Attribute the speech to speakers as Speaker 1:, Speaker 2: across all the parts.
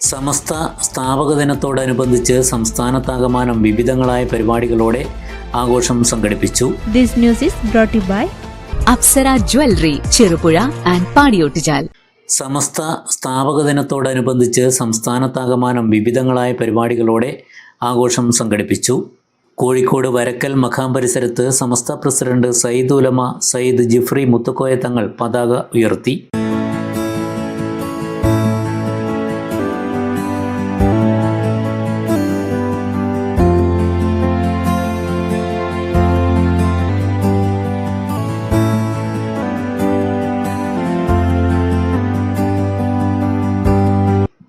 Speaker 1: സമസ്ത സ്ഥാപക ദിനത്തോടനുബന്ധിച്ച് സംസ്ഥാനത്താകമാനം വിവിധങ്ങളായ പരിപാടികളോടെ ആഘോഷം സംഘടിപ്പിച്ചു.
Speaker 2: This news is brought to you by
Speaker 3: Apsara jewellery, Cherupuzha and Padiyottuchal.
Speaker 1: Samastha സ്ഥാപക ദിനത്തോടനുബന്ധിച്ച് സംസ്ഥാനത്താകമാനം വിവിധങ്ങളായ പരിപാടികളോടെ ആഘോഷം സംഘടിപ്പിച്ചു. കോഴിക്കോട് വരക്കൽ മഖാം പരിസരത്ത് സമസ്ത പ്രസിഡന്റ് സയ്യിദ് ഉലമ സയ്യിദ് ജിഫ്രി മുത്തുക്കോയ തങ്ങൾ പതാക ഉയർത്തി.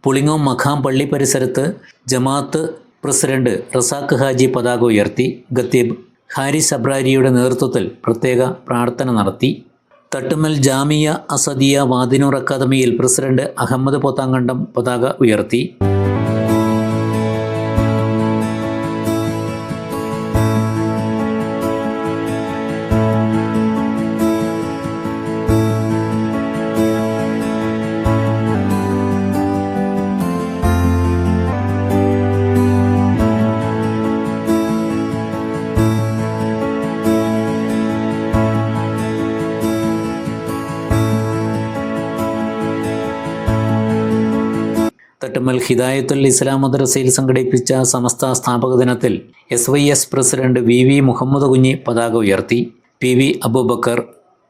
Speaker 1: പുളിങ്ങോം മഖാം പള്ളി പരിസരത്ത് ജമാഅത്ത് പ്രസിഡന്റ് റസാഖ് ഹാജി പതാക ഉയർത്തി. ഖത്തീബ് ഹാരിസ് അബ്രാരിയുടെ നേതൃത്വത്തിൽ പ്രത്യേക പ്രാർത്ഥന നടത്തി. തട്ടുമൽ ജാമിയ അസദിയ വാദിനൂർ അക്കാദമിയിൽ പ്രസിഡന്റ് അഹമ്മദ് പോത്താങ്കണ്ടം പതാക ഉയർത്തി. തട്ടുമൽ ഹിദായത്തുൽ ഇസ്ലാം മദ്രസയിൽ സംഘടിപ്പിച്ച സമസ്ത സ്ഥാപക ദിനത്തിൽ SYS president VV Muhammad Kunhi പതാക ഉയർത്തി. PV Abubakar,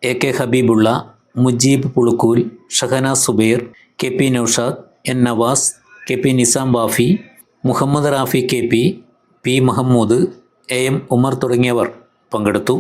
Speaker 1: AK Habibullah, Mujeeb Pulukkool, Shahana Zubair, KP Naushad, N Nawaz, KP Nizam Bafi, Muhammad Rafi KP, P Mahmood, AM Umar തുടങ്ങിയവർ പങ്കെടുത്തു.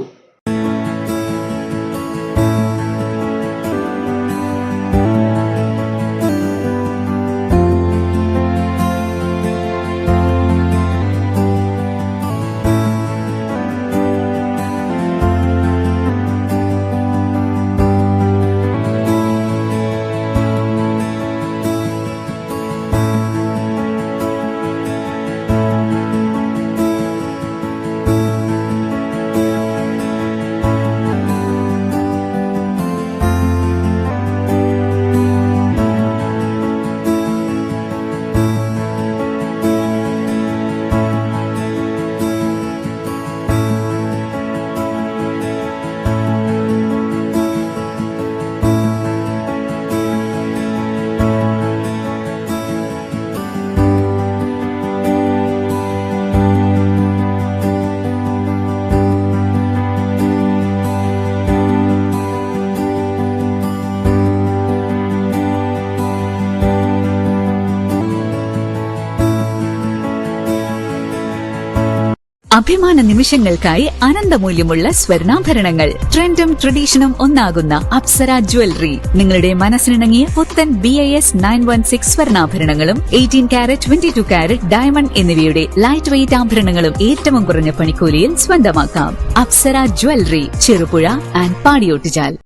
Speaker 3: അഭിമാന നിമിഷങ്ങൾക്കായി അനന്തമൂല്യമുള്ള സ്വർണ്ണാഭരണങ്ങൾ. ട്രെൻഡും ട്രഡീഷനും ഒന്നാകുന്ന അപ്സര ജ്വല്ലറി നിങ്ങളുടെ മനസ്സിനിണങ്ങിയ പുത്തൻ BIS 916 സ്വർണ്ണാഭരണങ്ങളും 18 കാരറ്റ് 22 കാരറ്റ് ഡയമണ്ട് എന്നിവയുടെ ലൈറ്റ് വെയ്റ്റ് ആഭരണങ്ങളും ഏറ്റവും കുറഞ്ഞ പണിക്കൂലിയിൽ സ്വന്തമാക്കാം. Apsara jewellery, Cherupuzha and Padiyottuchal.